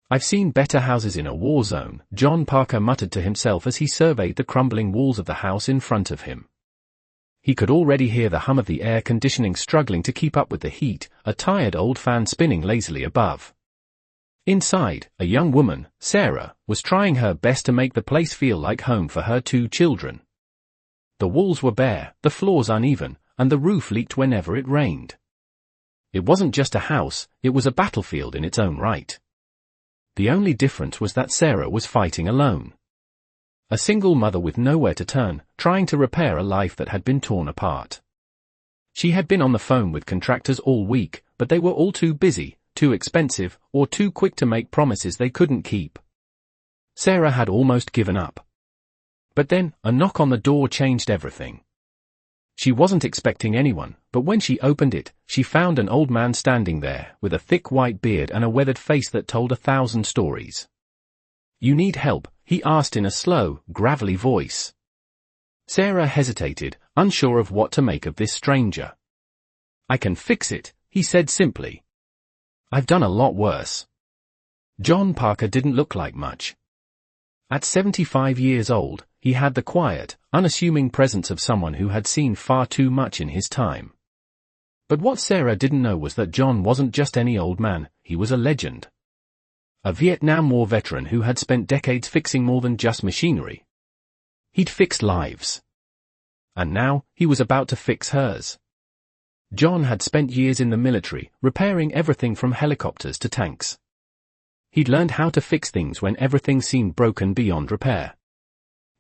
"I've seen better houses in a war zone," John Parker muttered to himself as he surveyed the crumbling walls of the house in front of him. He could already hear the hum of the air conditioning struggling to keep up with the heat, a tired old fan spinning lazily above. Inside, a young woman, Sarah, was trying her best to make the place feel like home for her 2 children. The walls were bare, the floors uneven, and the roof leaked whenever it rained. It wasn't just a house, it was a battlefield in its own right. The only difference was that Sarah was fighting alone. A single mother with nowhere to turn, trying to repair a life that had been torn apart. She had been on the phone with contractors all week, but they were all too busy, too expensive, or too quick to make promises they couldn't keep. Sarah had almost given up. But then, a knock on the door changed everything. She wasn't expecting anyone, but when she opened it, she found an old man standing there, with a thick white beard and a weathered face that told 1,000 stories. "You need help?" he asked in a slow, gravelly voice. Sarah hesitated, unsure of what to make of this stranger. "I can fix it," he said simply. "I've done a lot worse." John Parker didn't look like much. At 75 years old, he had the quiet, unassuming presence of someone who had seen far too much in his time. But what Sarah didn't know was that John wasn't just any old man, he was a legend. A Vietnam War veteran who had spent decades fixing more than just machinery. He'd fixed lives. And now, he was about to fix hers. John had spent years in the military, repairing everything from helicopters to tanks. He'd learned how to fix things when everything seemed broken beyond repair.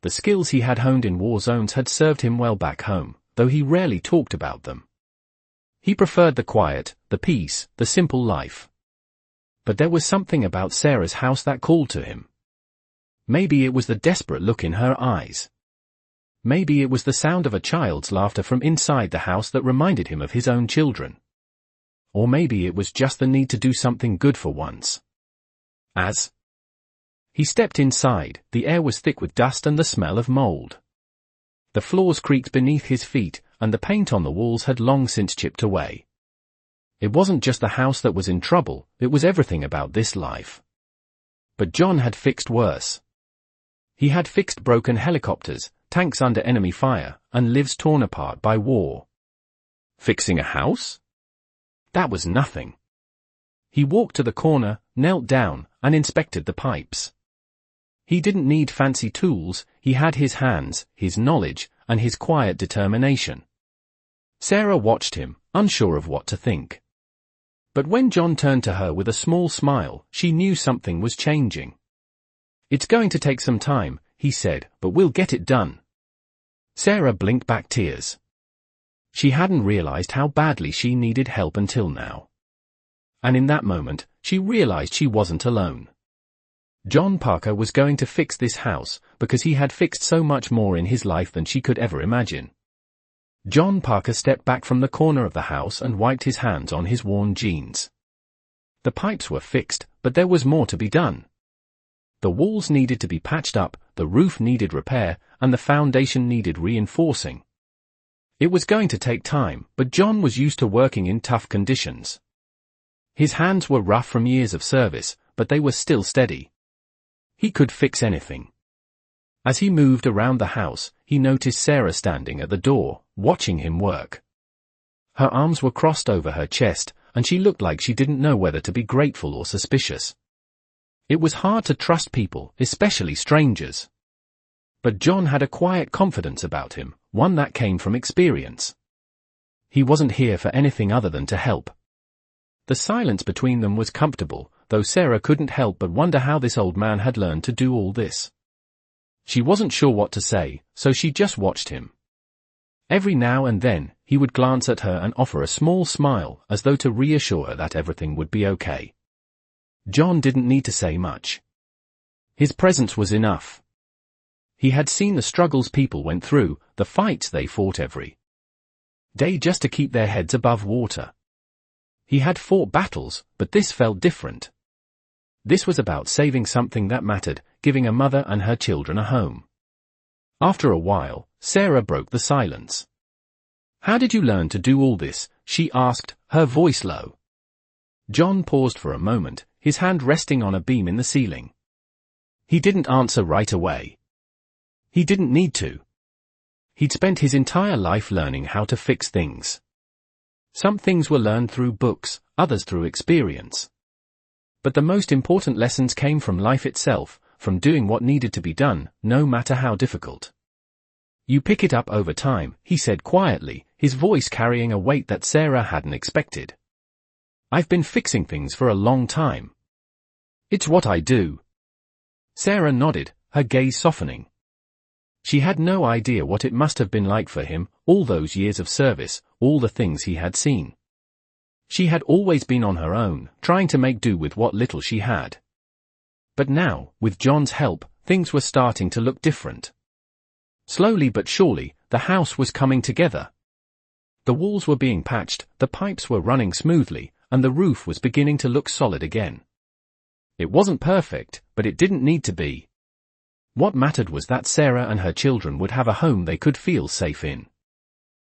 The skills he had honed in war zones had served him well back home, though he rarely talked about them. He preferred the quiet, the peace, the simple life. But there was something about Sarah's house that called to him. Maybe it was the desperate look in her eyes. Maybe it was the sound of a child's laughter from inside the house that reminded him of his own children. Or maybe it was just the need to do something good for once. As he stepped inside, the air was thick with dust and the smell of mold. The floors creaked beneath his feet, and the paint on the walls had long since chipped away. It wasn't just the house that was in trouble, it was everything about this life. But John had fixed worse. He had fixed broken helicopters, tanks under enemy fire, and lives torn apart by war. Fixing a house? That was nothing. He walked to the corner, knelt down, and inspected the pipes. He didn't need fancy tools, he had his hands, his knowledge, and his quiet determination. Sarah watched him, unsure of what to think. But when John turned to her with a small smile, she knew something was changing. "It's going to take some time," he said, "but we'll get it done." Sarah blinked back tears. She hadn't realized how badly she needed help until now. And in that moment, she realized she wasn't alone. John Parker was going to fix this house, because he had fixed so much more in his life than she could ever imagine. John Parker stepped back from the corner of the house and wiped his hands on his worn jeans. The pipes were fixed, but there was more to be done. The walls needed to be patched up, the roof needed repair, and the foundation needed reinforcing. It was going to take time, but John was used to working in tough conditions. His hands were rough from years of service, but they were still steady. He could fix anything. As he moved around the house, he noticed Sarah standing at the door, watching him work. Her arms were crossed over her chest, and she looked like she didn't know whether to be grateful or suspicious. It was hard to trust people, especially strangers. But John had a quiet confidence about him, one that came from experience. He wasn't here for anything other than to help. The silence between them was comfortable, though Sarah couldn't help but wonder how this old man had learned to do all this. She wasn't sure what to say, so she just watched him. Every now and then, he would glance at her and offer a small smile, as though to reassure her that everything would be okay. John didn't need to say much. His presence was enough. He had seen the struggles people went through, the fights they fought every day just to keep their heads above water. He had fought battles, but this felt different. This was about saving something that mattered, giving a mother and her children a home. After a while, Sarah broke the silence. "How did you learn to do all this?" she asked, her voice low. John paused for a moment, his hand resting on a beam in the ceiling. He didn't answer right away. He didn't need to. He'd spent his entire life learning how to fix things. Some things were learned through books, others through experience. But the most important lessons came from life itself, from doing what needed to be done, no matter how difficult. You pick it up over time, he said quietly, his voice carrying a weight that Sarah hadn't expected. I've been fixing things for a long time. It's what I do. Sarah nodded, her gaze softening. She had no idea what it must have been like for him, all those years of service, all the things he had seen. She had always been on her own, trying to make do with what little she had. But now, with John's help, things were starting to look different. Slowly but surely, the house was coming together. The walls were being patched, the pipes were running smoothly, and the roof was beginning to look solid again. It wasn't perfect, but it didn't need to be. What mattered was that Sarah and her children would have a home they could feel safe in.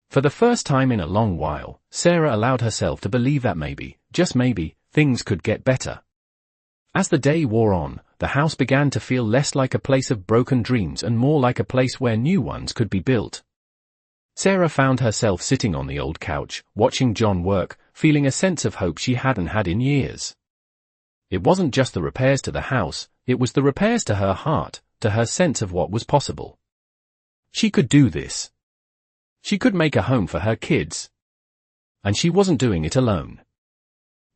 For the first time in a long while, Sarah allowed herself to believe that maybe, just maybe, things could get better. As the day wore on, the house began to feel less like a place of broken dreams and more like a place where new ones could be built. Sarah found herself sitting on the old couch, watching John work, feeling a sense of hope she hadn't had in years. It wasn't just the repairs to the house, it was the repairs to her heart, to her sense of what was possible. She could do this. She could make a home for her kids. And she wasn't doing it alone.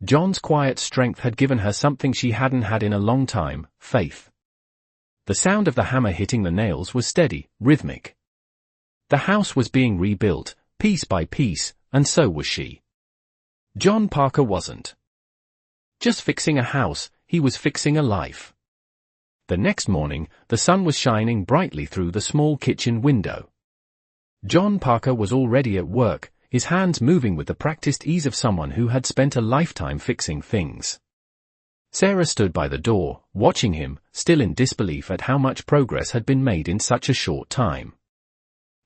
John's quiet strength had given her something she hadn't had in a long time, faith. The sound of the hammer hitting the nails was steady, rhythmic. The house was being rebuilt, piece by piece, and so was she. John Parker wasn't just fixing a house, he was fixing a life. The next morning, the sun was shining brightly through the small kitchen window. John Parker was already at work, his hands moving with the practiced ease of someone who had spent a lifetime fixing things. Sarah stood by the door, watching him, still in disbelief at how much progress had been made in such a short time.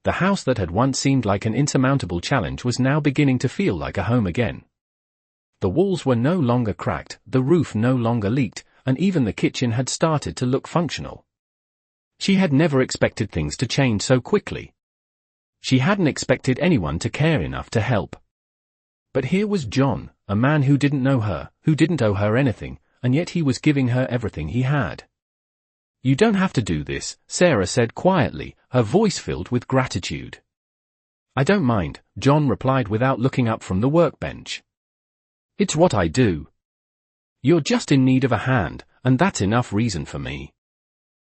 The house that had once seemed like an insurmountable challenge was now beginning to feel like a home again. The walls were no longer cracked, the roof no longer leaked, and even the kitchen had started to look functional. She had never expected things to change so quickly. She hadn't expected anyone to care enough to help. But here was John, a man who didn't know her, who didn't owe her anything, and yet he was giving her everything he had. You don't have to do this, Sarah said quietly, her voice filled with gratitude. I don't mind, John replied without looking up from the workbench. It's what I do. You're just in need of a hand, and that's enough reason for me.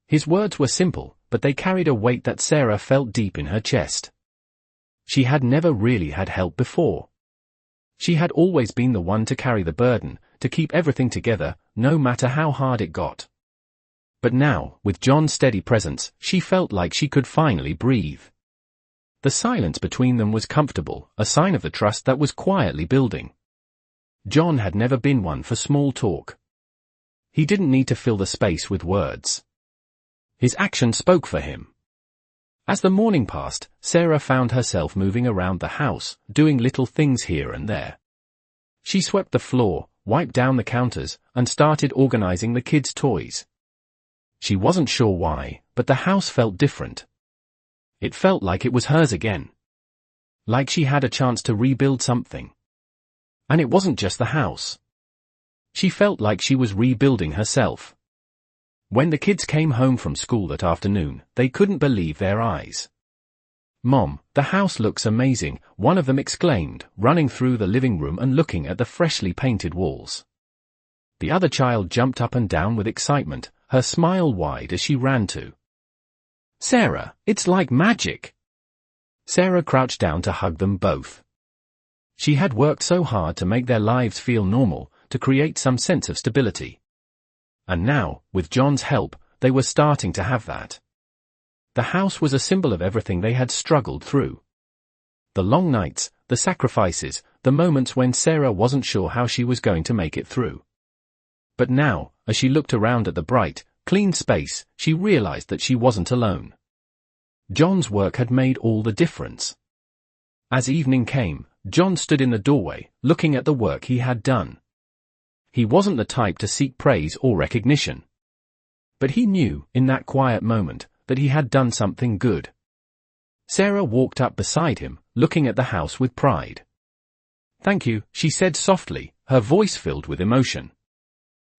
His words were simple, but they carried a weight that Sarah felt deep in her chest. She had never really had help before. She had always been the one to carry the burden, to keep everything together, no matter how hard it got. But now, with John's steady presence, she felt like she could finally breathe. The silence between them was comfortable, a sign of the trust that was quietly building. John had never been one for small talk. He didn't need to fill the space with words. His action spoke for him. As the morning passed, Sarah found herself moving around the house, doing little things here and there. She swept the floor, wiped down the counters, and started organizing the kids' toys. She wasn't sure why, but the house felt different. It felt like it was hers again. Like she had a chance to rebuild something. And it wasn't just the house. She felt like she was rebuilding herself. When the kids came home from school that afternoon, they couldn't believe their eyes. Mom, the house looks amazing, one of them exclaimed, running through the living room and looking at the freshly painted walls. The other child jumped up and down with excitement, her smile wide as she ran to Sarah. It's like magic. Sarah crouched down to hug them both. She had worked so hard to make their lives feel normal, to create some sense of stability. And now, with John's help, they were starting to have that. The house was a symbol of everything they had struggled through. The long nights, the sacrifices, the moments when Sarah wasn't sure how she was going to make it through. But now, as she looked around at the bright, clean space, she realized that she wasn't alone. John's work had made all the difference. As evening came, John stood in the doorway, looking at the work he had done. He wasn't the type to seek praise or recognition. But he knew, in that quiet moment, that he had done something good. Sarah walked up beside him, looking at the house with pride. "Thank you," she said softly, her voice filled with emotion.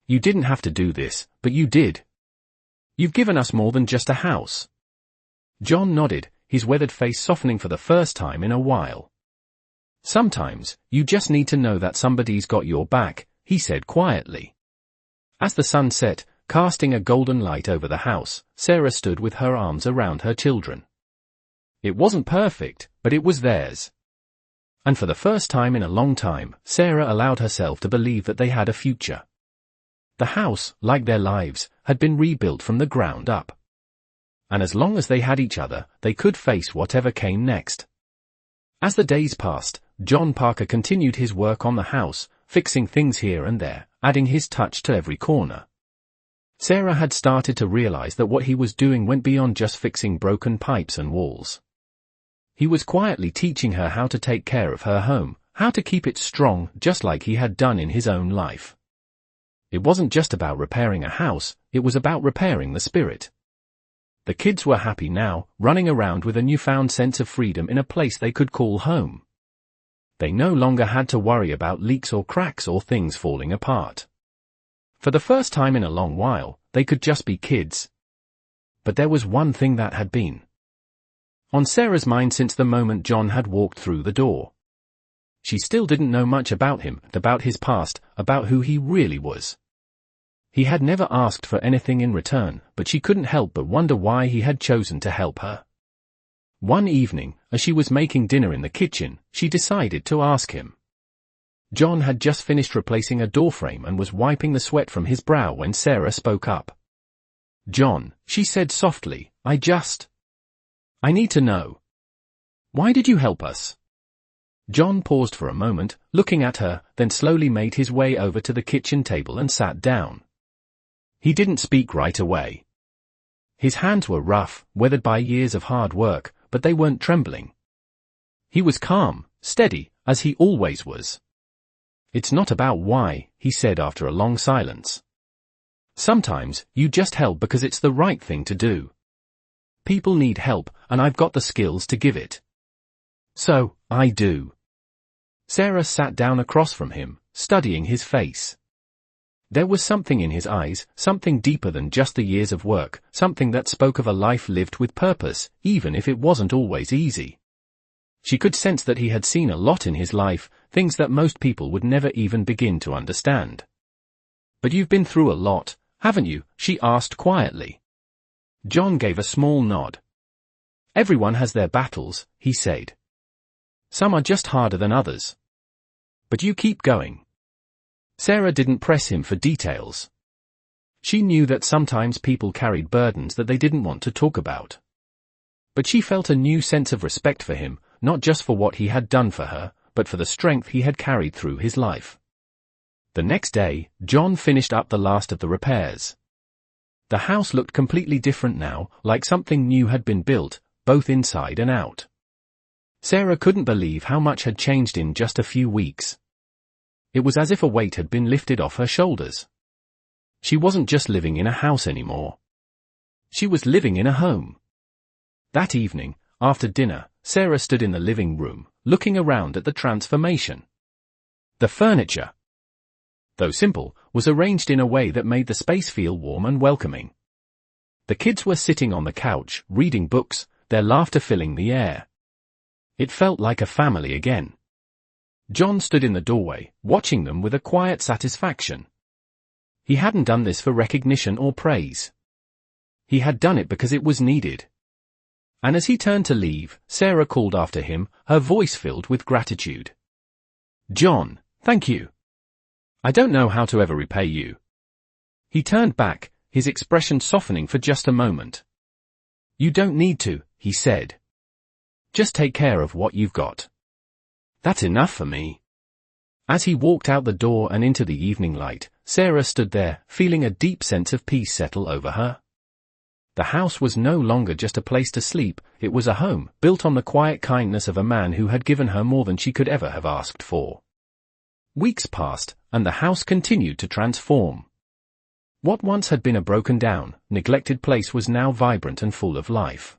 "You didn't have to do this, but you did. You've given us more than just a house." John nodded, his weathered face softening for the first time in a while. "Sometimes, you just need to know that somebody's got your back," he said quietly. As the sun set, casting a golden light over the house, Sarah stood with her arms around her children. It wasn't perfect, but it was theirs. And for the first time in a long time, Sarah allowed herself to believe that they had a future. The house, like their lives, had been rebuilt from the ground up. And as long as they had each other, they could face whatever came next. As the days passed, John Parker continued his work on the house, fixing things here and there, adding his touch to every corner. Sarah had started to realize that what he was doing went beyond just fixing broken pipes and walls. He was quietly teaching her how to take care of her home, how to keep it strong, just like he had done in his own life. It wasn't just about repairing a house, it was about repairing the spirit. The kids were happy now, running around with a newfound sense of freedom in a place they could call home. They no longer had to worry about leaks or cracks or things falling apart. For the first time in a long while, they could just be kids. But there was one thing that had been on Sarah's mind since the moment John had walked through the door. She still didn't know much about him, about his past, about who he really was. He had never asked for anything in return, but she couldn't help but wonder why he had chosen to help her. One evening, as she was making dinner in the kitchen, she decided to ask him. John had just finished replacing a doorframe and was wiping the sweat from his brow when Sarah spoke up. "John," she said softly, I need to know. Why did you help us?" John paused for a moment, looking at her, then slowly made his way over to the kitchen table and sat down. He didn't speak right away. His hands were rough, weathered by years of hard work, but they weren't trembling. He was calm, steady, as he always was. "It's not about why," he said after a long silence. "Sometimes, you just help because it's the right thing to do. People need help, and I've got the skills to give it. So, I do." Sarah sat down across from him, studying his face. There was something in his eyes, something deeper than just the years of work, something that spoke of a life lived with purpose, even if it wasn't always easy. She could sense that he had seen a lot in his life, things that most people would never even begin to understand. "But you've been through a lot, haven't you?" she asked quietly. John gave a small nod. "Everyone has their battles," he said. "Some are just harder than others. But you keep going." Sarah didn't press him for details. She knew that sometimes people carried burdens that they didn't want to talk about. But she felt a new sense of respect for him, not just for what he had done for her, but for the strength he had carried through his life. The next day, John finished up the last of the repairs. The house looked completely different now, like something new had been built, both inside and out. Sarah couldn't believe how much had changed in just a few weeks. It was as if a weight had been lifted off her shoulders. She wasn't just living in a house anymore. She was living in a home. That evening, after dinner, Sarah stood in the living room, looking around at the transformation. The furniture, though simple, was arranged in a way that made the space feel warm and welcoming. The kids were sitting on the couch, reading books, their laughter filling the air. It felt like a family again. John stood in the doorway, watching them with a quiet satisfaction. He hadn't done this for recognition or praise. He had done it because it was needed. And as he turned to leave, Sarah called after him, her voice filled with gratitude. "John, thank you. I don't know how to ever repay you." He turned back, his expression softening for just a moment. "You don't need to," he said. "Just take care of what you've got. That's enough for me." As he walked out the door and into the evening light, Sarah stood there, feeling a deep sense of peace settle over her. The house was no longer just a place to sleep, it was a home, built on the quiet kindness of a man who had given her more than she could ever have asked for. Weeks passed, and the house continued to transform. What once had been a broken-down, neglected place was now vibrant and full of life.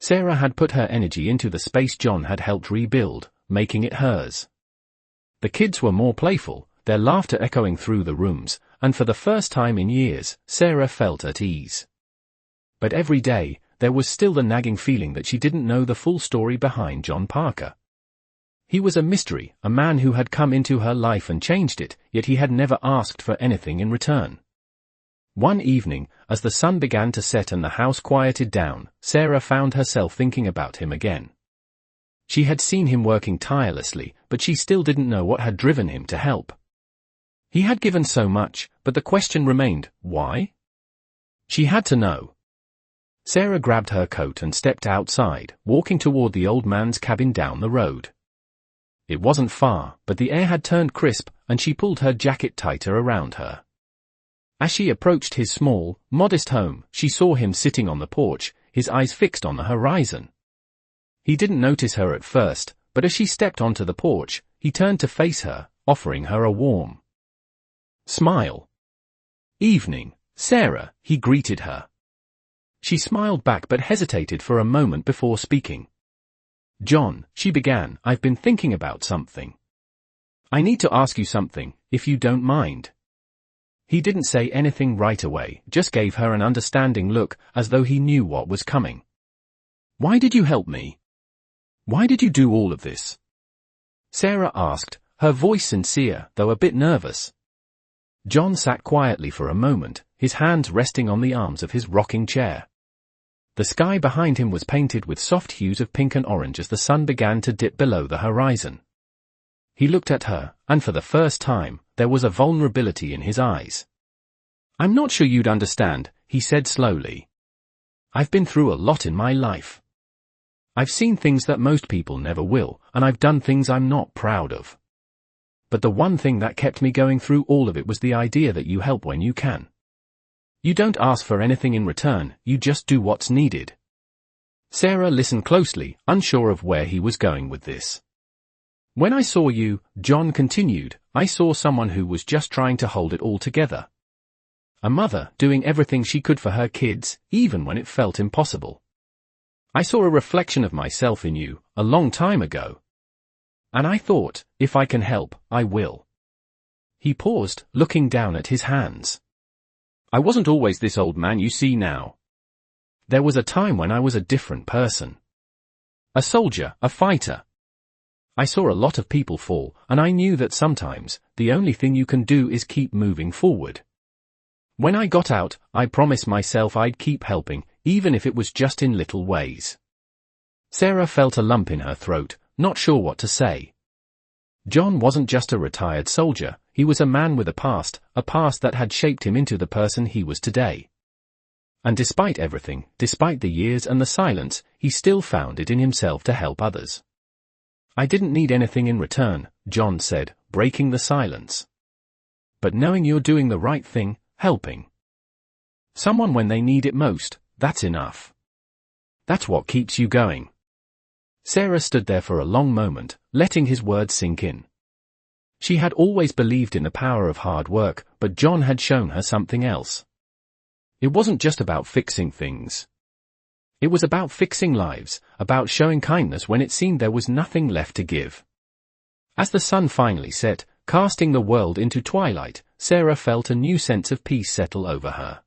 Sarah had put her energy into the space John had helped rebuild, making it hers. The kids were more playful, their laughter echoing through the rooms, and for the first time in years, Sarah felt at ease. But every day, there was still the nagging feeling that she didn't know the full story behind John Parker. He was a mystery, a man who had come into her life and changed it, yet he had never asked for anything in return. One evening, as the sun began to set and the house quieted down, Sarah found herself thinking about him again. She had seen him working tirelessly, but she still didn't know what had driven him to help. He had given so much, but the question remained, why? She had to know. Sarah grabbed her coat and stepped outside, walking toward the old man's cabin down the road. It wasn't far, but the air had turned crisp, and she pulled her jacket tighter around her. As she approached his small, modest home, she saw him sitting on the porch, his eyes fixed on the horizon. He didn't notice her at first, but as she stepped onto the porch, he turned to face her, offering her a warm smile. "Evening, Sarah," he greeted her. She smiled back but hesitated for a moment before speaking. "John," she began, "I've been thinking about something. I need to ask you something, if you don't mind." He didn't say anything right away, just gave her an understanding look, as though he knew what was coming. "Why did you help me? Why did you do all of this?" Sarah asked, her voice sincere, though a bit nervous. John sat quietly for a moment, his hands resting on the arms of his rocking chair. The sky behind him was painted with soft hues of pink and orange as the sun began to dip below the horizon. He looked at her, and for the first time, there was a vulnerability in his eyes. "I'm not sure you'd understand," he said slowly. "I've been through a lot in my life. I've seen things that most people never will, and I've done things I'm not proud of. But the one thing that kept me going through all of it was the idea that you help when you can. You don't ask for anything in return, you just do what's needed." Sarah listened closely, unsure of where he was going with this. "When I saw you," John continued, "I saw someone who was just trying to hold it all together. A mother, doing everything she could for her kids, even when it felt impossible. I saw a reflection of myself in you, a long time ago. And I thought, if I can help, I will." He paused, looking down at his hands. "I wasn't always this old man you see now. There was a time when I was a different person. A soldier, a fighter. I saw a lot of people fall, and I knew that sometimes, the only thing you can do is keep moving forward. When I got out, I promised myself I'd keep helping, even if it was just in little ways." Sarah felt a lump in her throat, not sure what to say. John wasn't just a retired soldier, he was a man with a past that had shaped him into the person he was today. And despite everything, despite the years and the silence, he still found it in himself to help others. "I didn't need anything in return," John said, breaking the silence. "But knowing you're doing the right thing, helping someone when they need it most, that's enough. That's what keeps you going." Sarah stood there for a long moment, letting his words sink in. She had always believed in the power of hard work, but John had shown her something else. It wasn't just about fixing things. It was about fixing lives, about showing kindness when it seemed there was nothing left to give. As the sun finally set, casting the world into twilight, Sarah felt a new sense of peace settle over her.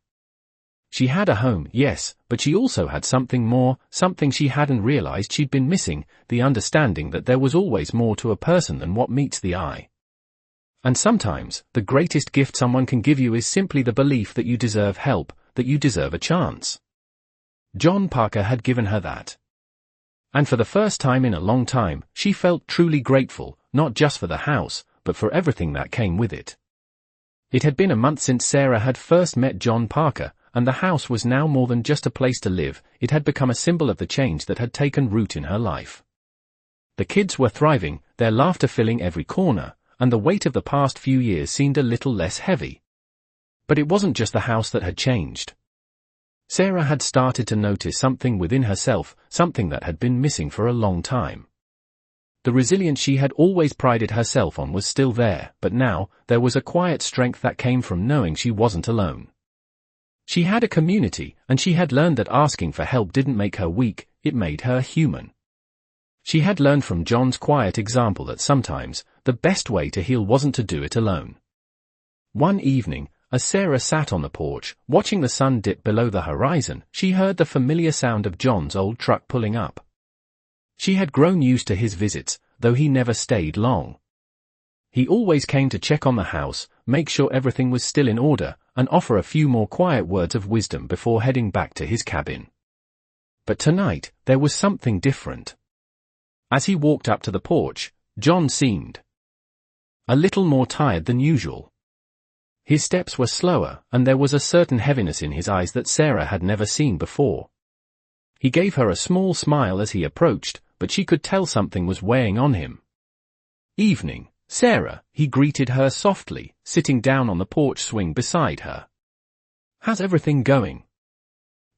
She had a home, yes, but she also had something more, something she hadn't realized she'd been missing, the understanding that there was always more to a person than what meets the eye. And sometimes, the greatest gift someone can give you is simply the belief that you deserve help, that you deserve a chance. John Parker had given her that. And for the first time in a long time, she felt truly grateful, not just for the house, but for everything that came with it. It had been a month since Sarah had first met John Parker, and the house was now more than just a place to live, it had become a symbol of the change that had taken root in her life. The kids were thriving, their laughter filling every corner, and the weight of the past few years seemed a little less heavy. But it wasn't just the house that had changed. Sarah had started to notice something within herself, something that had been missing for a long time. The resilience she had always prided herself on was still there, but now, there was a quiet strength that came from knowing she wasn't alone. She had a community, and she had learned that asking for help didn't make her weak, it made her human. She had learned from John's quiet example that sometimes, the best way to heal wasn't to do it alone. One evening, as Sarah sat on the porch, watching the sun dip below the horizon, she heard the familiar sound of John's old truck pulling up. She had grown used to his visits, though he never stayed long. He always came to check on the house, make sure everything was still in order, and offer a few more quiet words of wisdom before heading back to his cabin. But tonight, there was something different. As he walked up to the porch, John seemed a little more tired than usual. His steps were slower, and there was a certain heaviness in his eyes that Sarah had never seen before. He gave her a small smile as he approached, but she could tell something was weighing on him. "Evening, Sarah," he greeted her softly, sitting down on the porch swing beside her. "How's everything going?"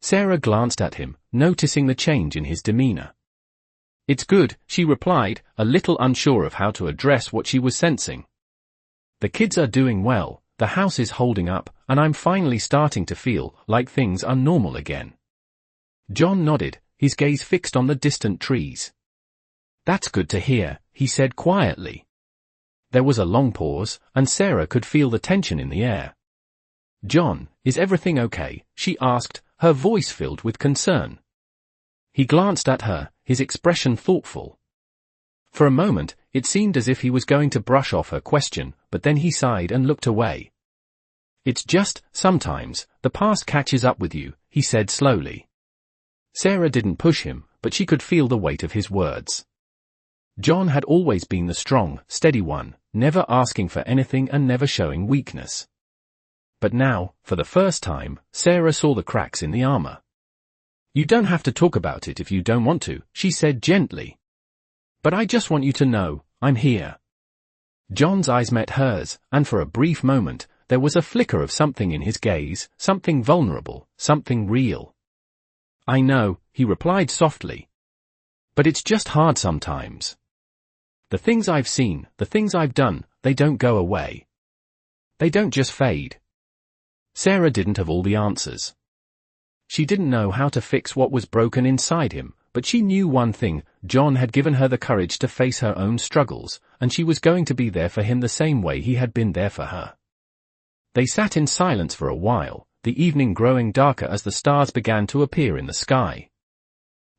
Sarah glanced at him, noticing the change in his demeanor. "It's good," she replied, a little unsure of how to address what she was sensing. "The kids are doing well, the house is holding up, and I'm finally starting to feel like things are normal again." John nodded, his gaze fixed on the distant trees. "That's good to hear," he said quietly. There was a long pause, and Sarah could feel the tension in the air. "John, is everything okay?" she asked, her voice filled with concern. He glanced at her, his expression thoughtful. For a moment, it seemed as if he was going to brush off her question, but then he sighed and looked away. "It's just, sometimes, the past catches up with you," he said slowly. Sarah didn't push him, but she could feel the weight of his words. John had always been the strong, steady one, never asking for anything and never showing weakness. But now, for the first time, Sarah saw the cracks in the armor. "You don't have to talk about it if you don't want to," she said gently. "But I just want you to know, I'm here." John's eyes met hers, and for a brief moment, there was a flicker of something in his gaze, something vulnerable, something real. "I know," he replied softly. "But it's just hard sometimes. The things I've seen, the things I've done, they don't go away. They don't just fade." Sarah didn't have all the answers. She didn't know how to fix what was broken inside him, but she knew one thing: John had given her the courage to face her own struggles, and she was going to be there for him the same way he had been there for her. They sat in silence for a while, the evening growing darker as the stars began to appear in the sky.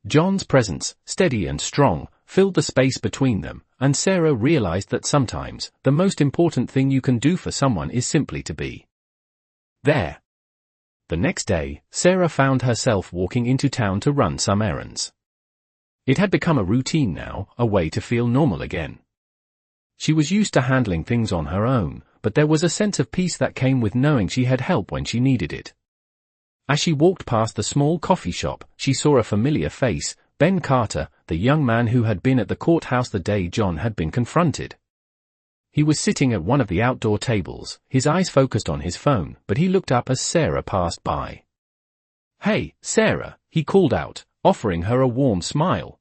John's presence, steady and strong, filled the space between them, and Sarah realized that sometimes, the most important thing you can do for someone is simply to be there. The next day, Sarah found herself walking into town to run some errands. It had become a routine now, a way to feel normal again. She was used to handling things on her own, but there was a sense of peace that came with knowing she had help when she needed it. As she walked past the small coffee shop, she saw a familiar face, Ben Carter, the young man who had been at the courthouse the day John had been confronted. He was sitting at one of the outdoor tables, his eyes focused on his phone, but he looked up as Sarah passed by. "Hey, Sarah," he called out, offering her a warm smile.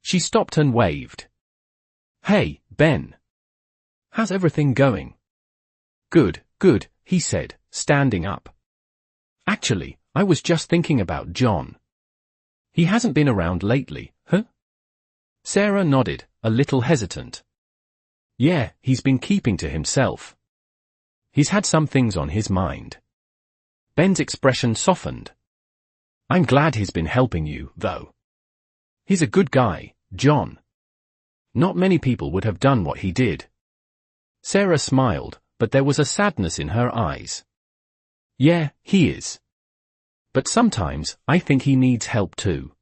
She stopped and waved. "Hey, Ben. How's everything going?" Good, he said, standing up. "Actually, I was just thinking about John. He hasn't been around lately, huh?" Sarah nodded, a little hesitant. "Yeah, he's been keeping to himself. He's had some things on his mind." Ben's expression softened. "I'm glad he's been helping you, though. He's a good guy, John. Not many people would have done what he did." Sarah smiled, but there was a sadness in her eyes. "Yeah, he is. But sometimes, I think he needs help too."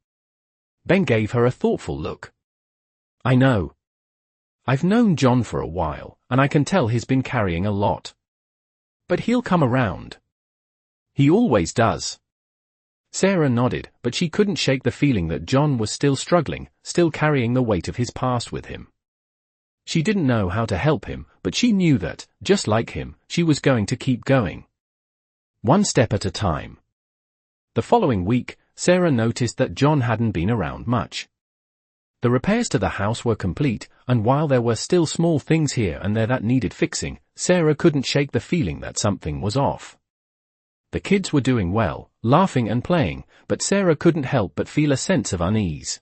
Ben gave her a thoughtful look. "I know. I've known John for a while, and I can tell he's been carrying a lot. But he'll come around. He always does." Sarah nodded, but she couldn't shake the feeling that John was still struggling, still carrying the weight of his past with him. She didn't know how to help him, but she knew that, just like him, she was going to keep going. One step at a time. The following week, Sarah noticed that John hadn't been around much. The repairs to the house were complete, and while there were still small things here and there that needed fixing, Sarah couldn't shake the feeling that something was off. The kids were doing well, laughing and playing, but Sarah couldn't help but feel a sense of unease.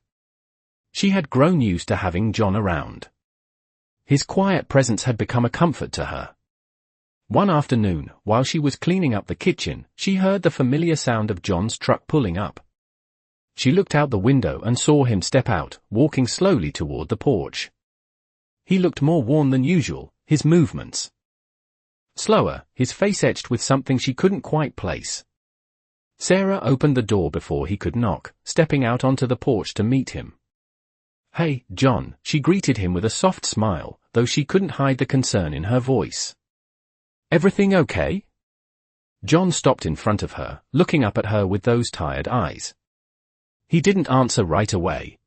She had grown used to having John around. His quiet presence had become a comfort to her. One afternoon, while she was cleaning up the kitchen, she heard the familiar sound of John's truck pulling up. She looked out the window and saw him step out, walking slowly toward the porch. He looked more worn than usual, his movements slower, his face etched with something she couldn't quite place. Sarah opened the door before he could knock, stepping out onto the porch to meet him. "Hey, John," she greeted him with a soft smile, though she couldn't hide the concern in her voice. "Everything okay?" John stopped in front of her, looking up at her with those tired eyes. He didn't answer right away.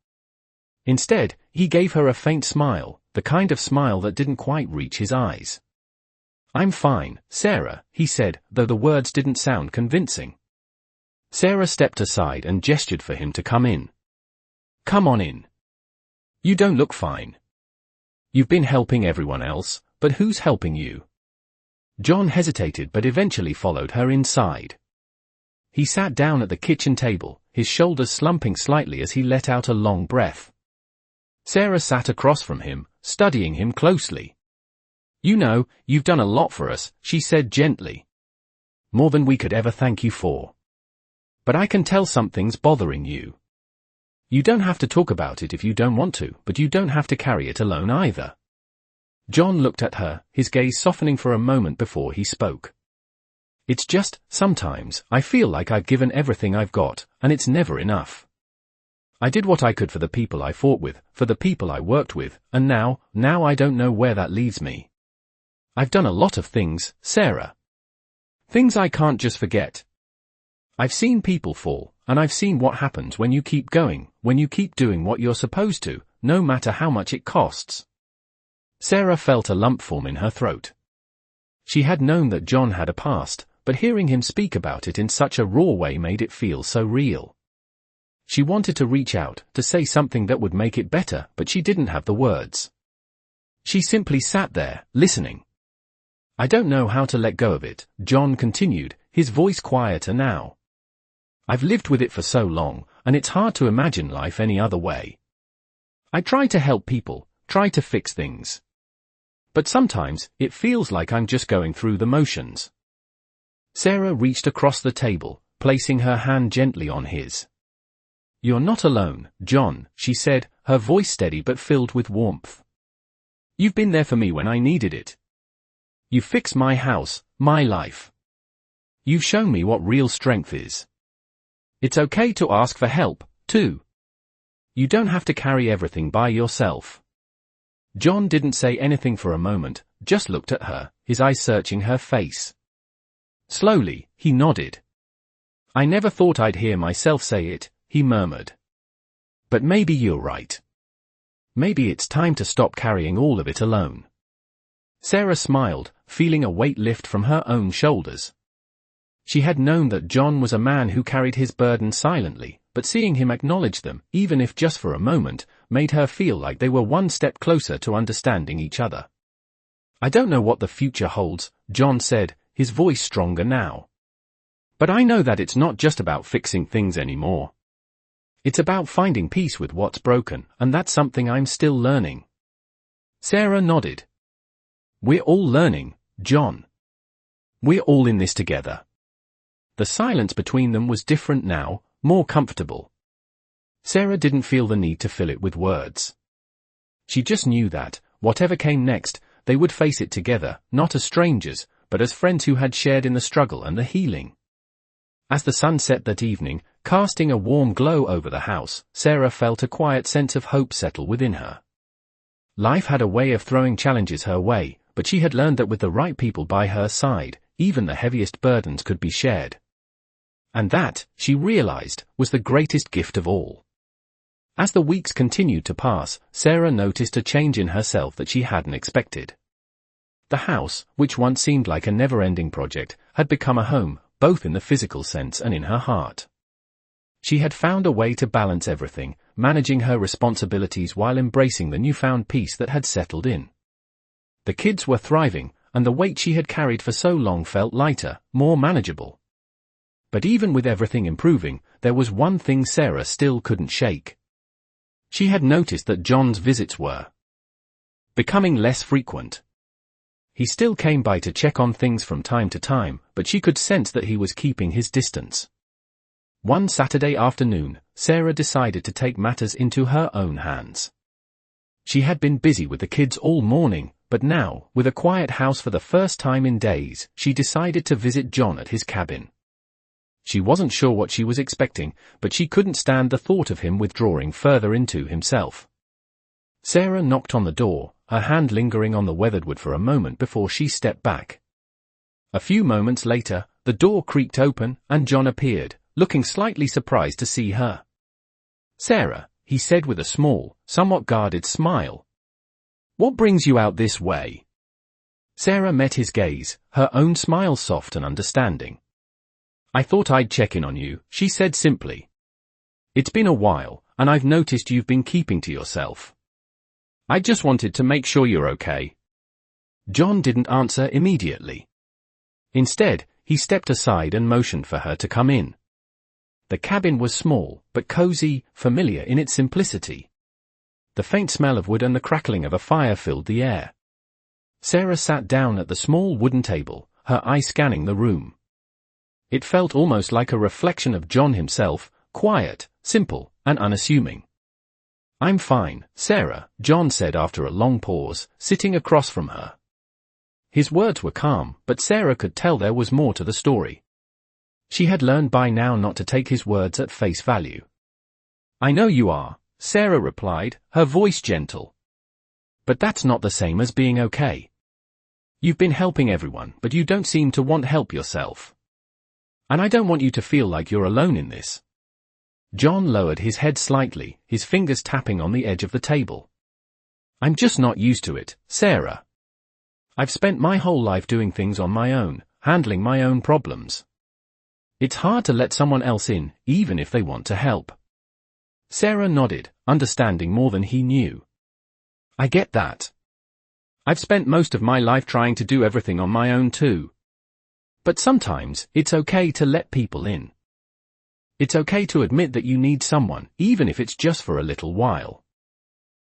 Instead, he gave her a faint smile, the kind of smile that didn't quite reach his eyes. "I'm fine, Sarah," he said, though the words didn't sound convincing. Sarah stepped aside and gestured for him to come in. "Come on in. You don't look fine. You've been helping everyone else, but who's helping you?" John hesitated but eventually followed her inside. He sat down at the kitchen table, his shoulders slumping slightly as he let out a long breath. Sarah sat across from him, studying him closely. "You know, you've done a lot for us," she said gently. "More than we could ever thank you for. But I can tell something's bothering you. You don't have to talk about it if you don't want to, but you don't have to carry it alone either." John looked at her, his gaze softening for a moment before he spoke. "It's just, sometimes, I feel like I've given everything I've got, and it's never enough. I did what I could for the people I fought with, for the people I worked with, and now I don't know where that leaves me. I've done a lot of things, Sarah. Things I can't just forget. I've seen people fall, and I've seen what happens when you keep going, when you keep doing what you're supposed to, no matter how much it costs." Sarah felt a lump form in her throat. She had known that John had a past, but hearing him speak about it in such a raw way made it feel so real. She wanted to reach out, to say something that would make it better, but she didn't have the words. She simply sat there, listening. "I don't know how to let go of it," John continued, his voice quieter now. "I've lived with it for so long, and it's hard to imagine life any other way. I try to help people, try to fix things. But sometimes, it feels like I'm just going through the motions." Sarah reached across the table, placing her hand gently on his. "You're not alone, John," she said, her voice steady but filled with warmth. "You've been there for me when I needed it. You fixed my house, my life. You've shown me what real strength is. It's okay to ask for help, too. You don't have to carry everything by yourself." John didn't say anything for a moment, just looked at her, his eyes searching her face. Slowly, he nodded. "I never thought I'd hear myself say it," he murmured. "But maybe you're right. Maybe it's time to stop carrying all of it alone." Sarah smiled, feeling a weight lift from her own shoulders. She had known that John was a man who carried his burden silently, but seeing him acknowledge them, even if just for a moment, made her feel like they were one step closer to understanding each other. "I don't know what the future holds," John said, his voice stronger now. "But I know that it's not just about fixing things anymore. It's about finding peace with what's broken, and that's something I'm still learning." Sarah nodded. "We're all learning, John. We're all in this together." The silence between them was different now, more comfortable. Sarah didn't feel the need to fill it with words. She just knew that, whatever came next, they would face it together, not as strangers, but as friends who had shared in the struggle and the healing. As the sun set that evening, casting a warm glow over the house, Sarah felt a quiet sense of hope settle within her. Life had a way of throwing challenges her way, but she had learned that with the right people by her side, even the heaviest burdens could be shared. And that, she realized, was the greatest gift of all. As the weeks continued to pass, Sarah noticed a change in herself that she hadn't expected. The house, which once seemed like a never-ending project, had become a home, both in the physical sense and in her heart. She had found a way to balance everything, managing her responsibilities while embracing the newfound peace that had settled in. The kids were thriving, and the weight she had carried for so long felt lighter, more manageable. But even with everything improving, there was one thing Sarah still couldn't shake. She had noticed that John's visits were becoming less frequent. He still came by to check on things from time to time, but she could sense that he was keeping his distance. One Saturday afternoon, Sarah decided to take matters into her own hands. She had been busy with the kids all morning, but now, with a quiet house for the first time in days, she decided to visit John at his cabin. She wasn't sure what she was expecting, but she couldn't stand the thought of him withdrawing further into himself. Sarah knocked on the door, her hand lingering on the weathered wood for a moment before she stepped back. A few moments later, the door creaked open, and John appeared, looking slightly surprised to see her. "Sarah," he said with a small, somewhat guarded smile. "What brings you out this way?" Sarah met his gaze, her own smile soft and understanding. "I thought I'd check in on you," she said simply. "It's been a while, and I've noticed you've been keeping to yourself. I just wanted to make sure you're okay." John didn't answer immediately. Instead, he stepped aside and motioned for her to come in. The cabin was small, but cozy, familiar in its simplicity. The faint smell of wood and the crackling of a fire filled the air. Sarah sat down at the small wooden table, her eye scanning the room. It felt almost like a reflection of John himself, quiet, simple, and unassuming. "I'm fine, Sarah," John said after a long pause, sitting across from her. His words were calm, but Sarah could tell there was more to the story. She had learned by now not to take his words at face value. "I know you are," Sarah replied, her voice gentle. "But that's not the same as being okay. You've been helping everyone, but you don't seem to want help yourself. And I don't want you to feel like you're alone in this." John lowered his head slightly, his fingers tapping on the edge of the table. "I'm just not used to it, Sarah. I've spent my whole life doing things on my own, handling my own problems. It's hard to let someone else in, even if they want to help." Sarah nodded, understanding more than he knew. "I get that. I've spent most of my life trying to do everything on my own too. But sometimes, it's okay to let people in. It's okay to admit that you need someone, even if it's just for a little while."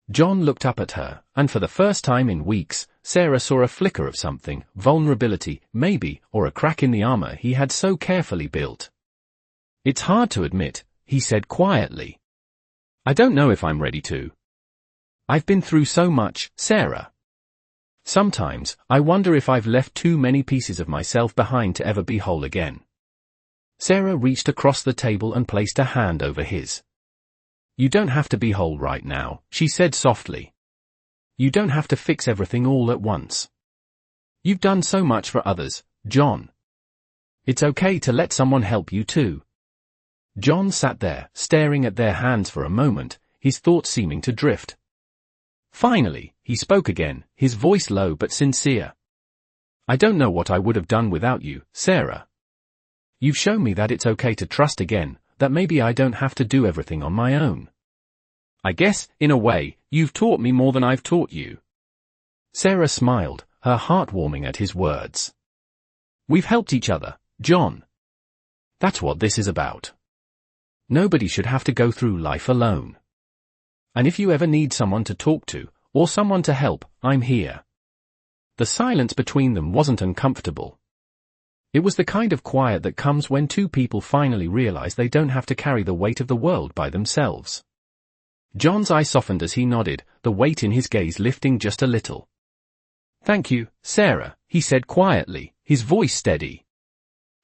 John looked up at her, and for the first time in weeks, Sarah saw a flicker of something, vulnerability, maybe, or a crack in the armor he had so carefully built. "It's hard to admit," he said quietly. "I don't know if I'm ready to. I've been through so much, Sarah. Sometimes, I wonder if I've left too many pieces of myself behind to ever be whole again." Sarah reached across the table and placed a hand over his. "You don't have to be whole right now," she said softly. "You don't have to fix everything all at once. You've done so much for others, John. It's okay to let someone help you too." John sat there, staring at their hands for a moment, his thoughts seeming to drift. Finally, he spoke again, his voice low but sincere. "I don't know what I would have done without you, Sarah. You've shown me that it's okay to trust again, that maybe I don't have to do everything on my own. I guess, in a way, you've taught me more than I've taught you." Sarah smiled, her heart warming at his words. "We've helped each other, John. That's what this is about. Nobody should have to go through life alone. And if you ever need someone to talk to, or someone to help, I'm here." The silence between them wasn't uncomfortable. It was the kind of quiet that comes when two people finally realize they don't have to carry the weight of the world by themselves. John's eye softened as he nodded, the weight in his gaze lifting just a little. "Thank you, Sarah," he said quietly, his voice steady.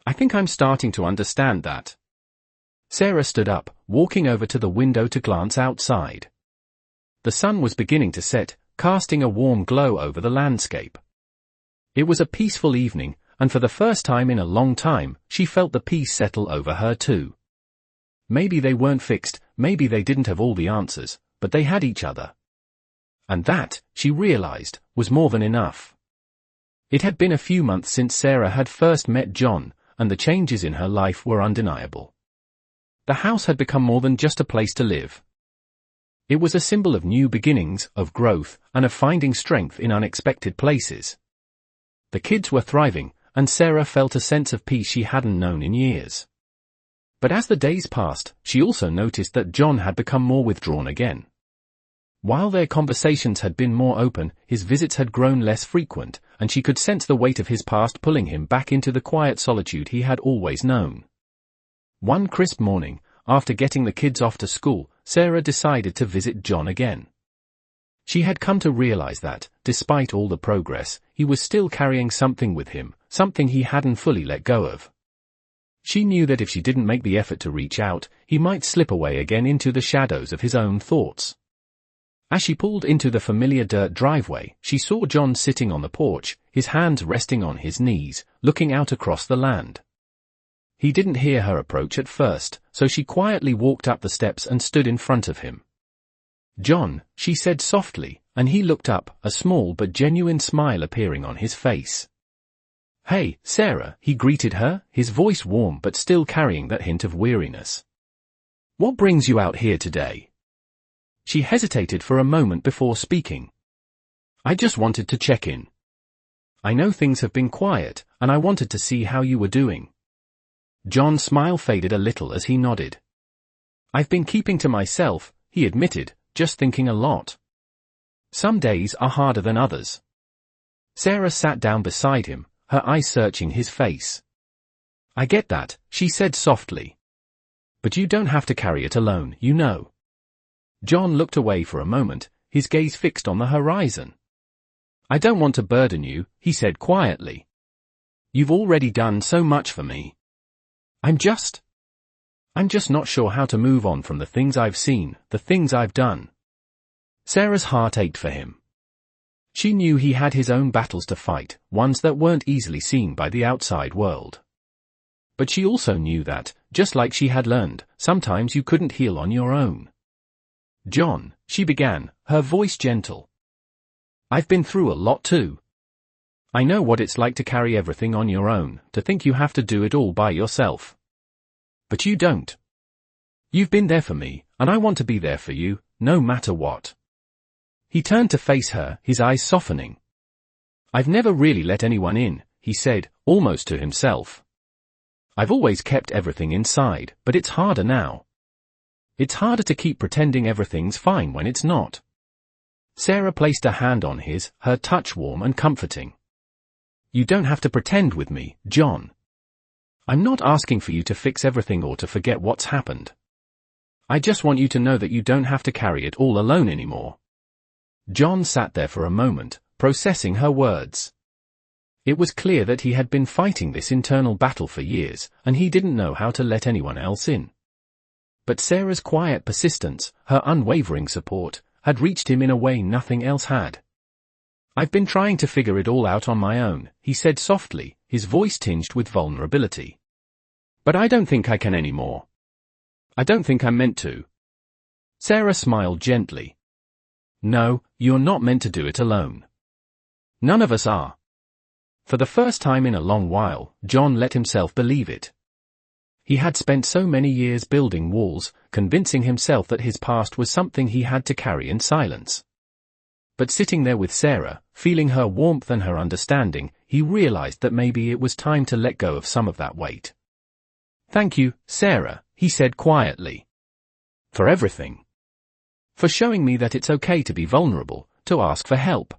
"I think I'm starting to understand that." Sarah stood up, walking over to the window to glance outside. The sun was beginning to set, casting a warm glow over the landscape. It was a peaceful evening, and for the first time in a long time, she felt the peace settle over her too. Maybe they weren't fixed, maybe they didn't have all the answers, but they had each other. And that, she realized, was more than enough. It had been a few months since Sarah had first met John, and the changes in her life were undeniable. The house had become more than just a place to live. It was a symbol of new beginnings, of growth, and of finding strength in unexpected places. The kids were thriving, and Sarah felt a sense of peace she hadn't known in years. But as the days passed, she also noticed that John had become more withdrawn again. While their conversations had been more open, his visits had grown less frequent, and she could sense the weight of his past pulling him back into the quiet solitude he had always known. One crisp morning, after getting the kids off to school, Sarah decided to visit John again. She had come to realize that, despite all the progress, he was still carrying something with him, something he hadn't fully let go of. She knew that if she didn't make the effort to reach out, he might slip away again into the shadows of his own thoughts. As she pulled into the familiar dirt driveway, she saw John sitting on the porch, his hands resting on his knees, looking out across the land. He didn't hear her approach at first, so she quietly walked up the steps and stood in front of him. "John," she said softly, and he looked up, a small but genuine smile appearing on his face. "Hey, Sarah," he greeted her, his voice warm but still carrying that hint of weariness. "What brings you out here today?" She hesitated for a moment before speaking. "I just wanted to check in. I know things have been quiet, and I wanted to see how you were doing." John's smile faded a little as he nodded. "I've been keeping to myself," he admitted, "just thinking a lot. Some days are harder than others." Sarah sat down beside him, her eyes searching his face. "I get that," she said softly. "But you don't have to carry it alone, you know." John looked away for a moment, his gaze fixed on the horizon. "I don't want to burden you," he said quietly. "You've already done so much for me. I'm just not sure how to move on from the things I've seen, the things I've done." Sarah's heart ached for him. She knew he had his own battles to fight, ones that weren't easily seen by the outside world. But she also knew that, just like she had learned, sometimes you couldn't heal on your own. "John," she began, her voice gentle. "I've been through a lot too. I know what it's like to carry everything on your own, to think you have to do it all by yourself. But you don't. You've been there for me, and I want to be there for you, no matter what." He turned to face her, his eyes softening. "I've never really let anyone in," he said, almost to himself. "I've always kept everything inside, but it's harder now. It's harder to keep pretending everything's fine when it's not." Sarah placed a hand on his, her touch warm and comforting. "You don't have to pretend with me, John. I'm not asking for you to fix everything or to forget what's happened. I just want you to know that you don't have to carry it all alone anymore." John sat there for a moment, processing her words. It was clear that he had been fighting this internal battle for years, and he didn't know how to let anyone else in. But Sarah's quiet persistence, her unwavering support, had reached him in a way nothing else had. "I've been trying to figure it all out on my own," he said softly, his voice tinged with vulnerability. "But I don't think I can anymore. I don't think I'm meant to." Sarah smiled gently. "No, you're not meant to do it alone. None of us are." For the first time in a long while, John let himself believe it. He had spent so many years building walls, convincing himself that his past was something he had to carry in silence. But sitting there with Sarah, feeling her warmth and her understanding, he realized that maybe it was time to let go of some of that weight. "Thank you, Sarah," he said quietly. "For everything. For showing me that it's okay to be vulnerable, to ask for help."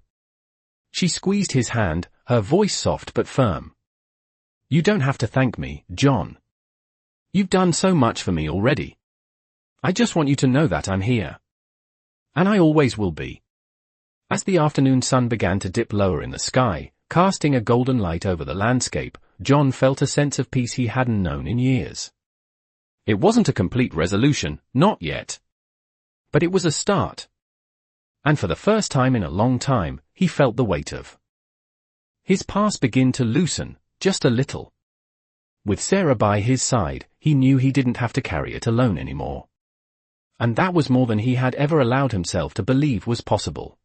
She squeezed his hand, her voice soft but firm. "You don't have to thank me, John. You've done so much for me already. I just want you to know that I'm here. And I always will be." As the afternoon sun began to dip lower in the sky, casting a golden light over the landscape, John felt a sense of peace he hadn't known in years. It wasn't a complete resolution, not yet. But it was a start. And for the first time in a long time, he felt the weight of his past begin to loosen, just a little. With Sarah by his side, he knew he didn't have to carry it alone anymore. And that was more than he had ever allowed himself to believe was possible.